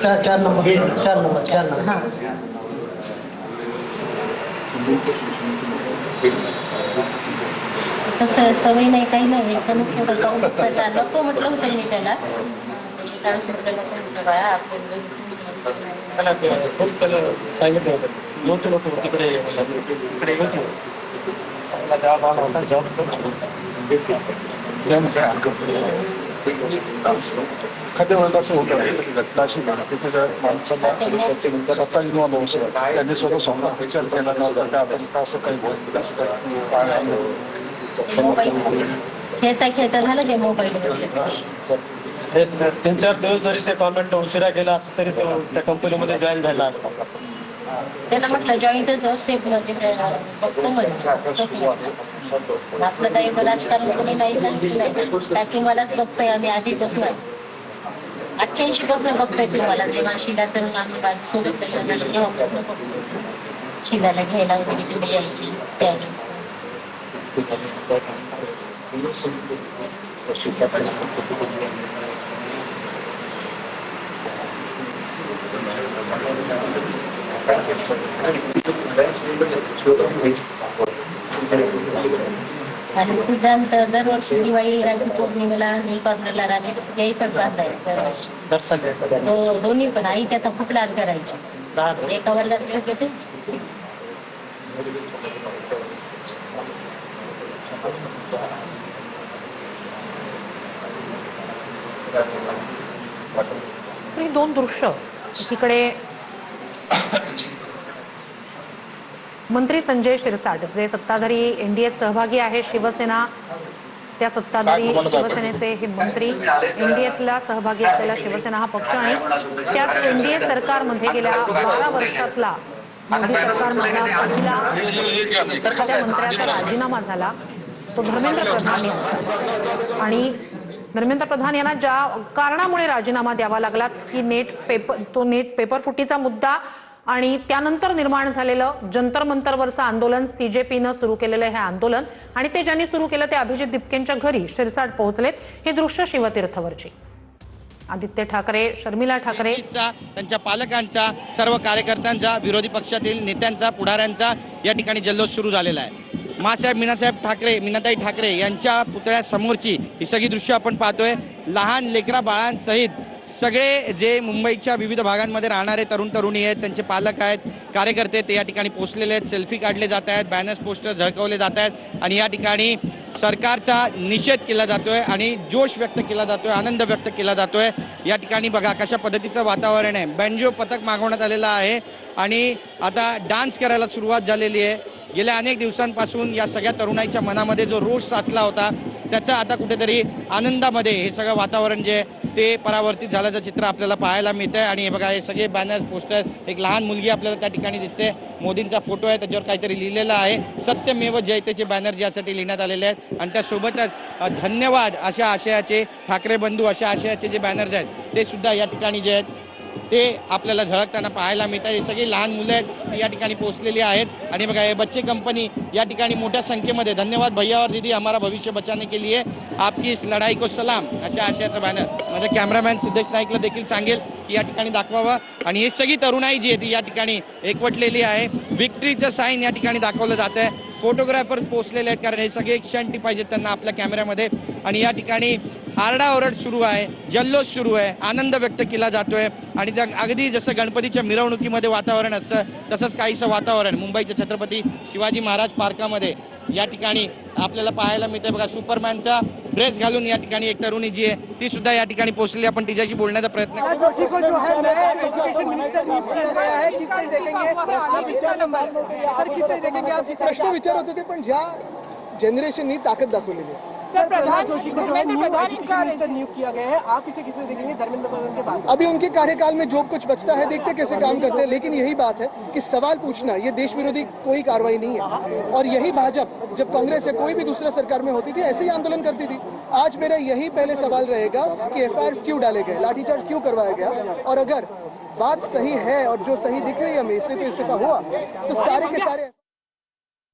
चार नंबर हाँ तसं सवय नाही काही नाही एकदमच थोडं जाऊन नको म्हटलं होतं मी त्याला त्यावेळेस म्हटलं नको म्हटलं बाळा आपल्या सांगितलं होतं नव्हतं नको तिकडे होते एखाद्या वेळेला असं होतं की घटना अशी घडते की त्या माणसाला आता इन्व्हॉल्व होऊ शकत त्यांनी स्वतः स्वतः विचार केला नव्हता की आपण असं काही होईल असं काही खेळता खेळता झालं ते मोबाईल तीन-चार दिवस जरी ते कॉन्व्हेंट उशिरा गेला तरी तो त्या कंपनीमध्ये जॉईन झाला असता. त्याला म्हटलं जॉईंटच सेफ मध्ये बघतो म्हटलं आपलं काही राजकारण कोणी नाही काय तुम्हालाच बघतोय आम्ही आधीपासून 88 पासून बघतोय तुम्हाला जेव्हा शिला तर आम्ही सोबत तेव्हापासून बघतो शिलाला घ्यायला वगैरे तुम्ही यायची त्यावेळेस आणि सिद्धांत दरवर्षी दिवाळी राखी पौर्णिमेला नील कॉर्नरला राणी यायचाच बांधायचा दोन्ही पण आई त्याचा खूप लाड करायची एका वर्गात होते ही दोन दृश्य एकीकडे मंत्री संजय शिरसाट जे सत्ताधारी एनडीएत सहभागी आहे शिवसेना त्या सत्ताधारी शिवसेनेचे हे मंत्री एनडीएतला सहभागी असलेला शिवसेना हा पक्ष आणि त्याच एनडीए सरकारमध्ये गेल्या 12 वर्षातला मोदी सरकारमधला पहिला एखाद्या मंत्र्याचा राजीनामा झाला तो धर्मेंद्र प्रधान यांचा आणि धर्मेंद्र प्रधान यांना ज्या कारणामुळे राजीनामा द्यावा लागला की नेट पेपर फुटीचा मुद्दा आणि त्यानंतर निर्माण झालेलं जंतर मंतरवरचं आंदोलन सीजेपीनं सुरू केलेलं हे आंदोलन आणि ते ज्यांनी सुरू केलं ते अभिजित दिपकेंच्या घरी शिरसाट पोहोचलेत हे दृश्य शिवतीर्थवरची आदित्य ठाकरे शर्मिला ठाकरे त्यांच्या पालकांचा सर्व कार्यकर्त्यांचा विरोधी पक्षातील नेत्यांचा पुढाऱ्यांचा या ठिकाणी जल्लोष सुरू झालेला आहे मासाहेब मीनाताई ठाकरे यांच्या पुतळ्यासमोरची ही सगळी दृश्य आपण पाहतोय लहान लेकरा बाळांसहित सगळे जे मुंबईच्या विविध भागांमध्ये राहणारे तरुण तरुणी आहेत त्यांचे पालक आहेत कार्यकर्ते ते या ठिकाणी पोहोचलेले आहेत सेल्फी काढले जात आहेत बॅनर्स पोस्टर झळकवले जात आहेत आणि या ठिकाणी सरकारचा निषेध केला जातोय आणि जोश व्यक्त केला जातोय आनंद व्यक्त केला जातोय या ठिकाणी बघा कशा पद्धतीचं वातावरण आहे बँजो पथक मागवण्यात आलेलं आहे आणि आता डान्स करायला सुरुवात झालेली आहे गेल्या अनेक दिवसांपासून या सगळ्या तरुणाईच्या मनामध्ये जो रोष साचला होता त्याचा आता कुठेतरी आनंदामध्ये हे सगळं वातावरण जे ते परावर्तित झाल्याचं चित्र आपल्याला पाहायला मिळतंय आणि हे बघा हे सगळे बॅनर्स पोस्टर एक लहान मुलगी आपल्याला त्या ठिकाणी दिसते मोदींचा फोटो आहे त्याच्यावर काहीतरी लिहिलेलं आहे सत्यमेव जयतेचे बॅनर यासाठी लिहिण्यात आलेले आहेत आणि त्यासोबतच धन्यवाद अशा आशयाचे ठाकरे बंधू अशा आशयाचे जे बॅनर्स आहेत ते सुद्धा या ठिकाणी जे आहेत ते आपल्याला झळकताना पाहायला मिळतात हे सगळी लहान मुलं आहेत ती या ठिकाणी पोहोचलेली आहेत आणि बघा हे बच्चे कंपनी या ठिकाणी मोठ्या संख्येमध्ये धन्यवाद भैया और दीदी हमारा भविष्य बचाने के लिए आपकी इस लढाई को सलाम अशा आशयाचं बॅनर माझा कॅमेरामॅन सिद्धेश नाईकला देखील सांगेल की या ठिकाणी दाखवावं आणि ही सगळी तरुणाई जी आहे ती या ठिकाणी एकवटलेली आहे विक्ट्रीचं साईन या ठिकाणी दाखवलं जात आहे फोटोग्राफर पोहोचलेले आहेत कारण हे सगळे क्षण पाहिजेत त्यांना आपल्या कॅमेऱ्यामध्ये आणि या ठिकाणी आरडाओरड सुरू आहे जल्लोष सुरू आहे आनंद व्यक्त केला जातोय आणि त्या अगदी जसं गणपतीच्या मिरवणुकीमध्ये वातावरण असतं तसंच काहीसं वातावरण मुंबईच्या छत्रपती शिवाजी महाराज पार्कामध्ये या ठिकाणी आपल्याला पाहायला मिळते बघा सुपरमॅनचा ड्रेस घालून या ठिकाणी एक तरुणी जी आहे ती सुद्धा या ठिकाणी पोहोचली आपण तिच्याशी बोलण्याचा प्रयत्न प्रश्न विचारत होते पण ज्या जनरेशननी ताकद दाखवलेली आहे नियुक्त किया गया है आप इसे किसे देखेंगे धर्मेंद्र प्रधान के बाद अभी उनके कार्यकाल में जो कुछ बचता है देखते कैसे काम करते हैं लेकिन यही बात है कि सवाल पूछना ये देश विरोधी कोई कार्रवाई नहीं है और यही भाजपा जब कांग्रेस या कोई भी दूसरा सरकार में होती थी ऐसे ही आंदोलन करती थी आज मेरा यही पहले सवाल रहेगा कि एफआईआर क्यों डाले गए लाठीचार्ज क्यों करवाया गया और अगर बात सही है और जो सही दिख रही है हमें इसलिए तो इस्तीफा हुआ तो सारे के सारे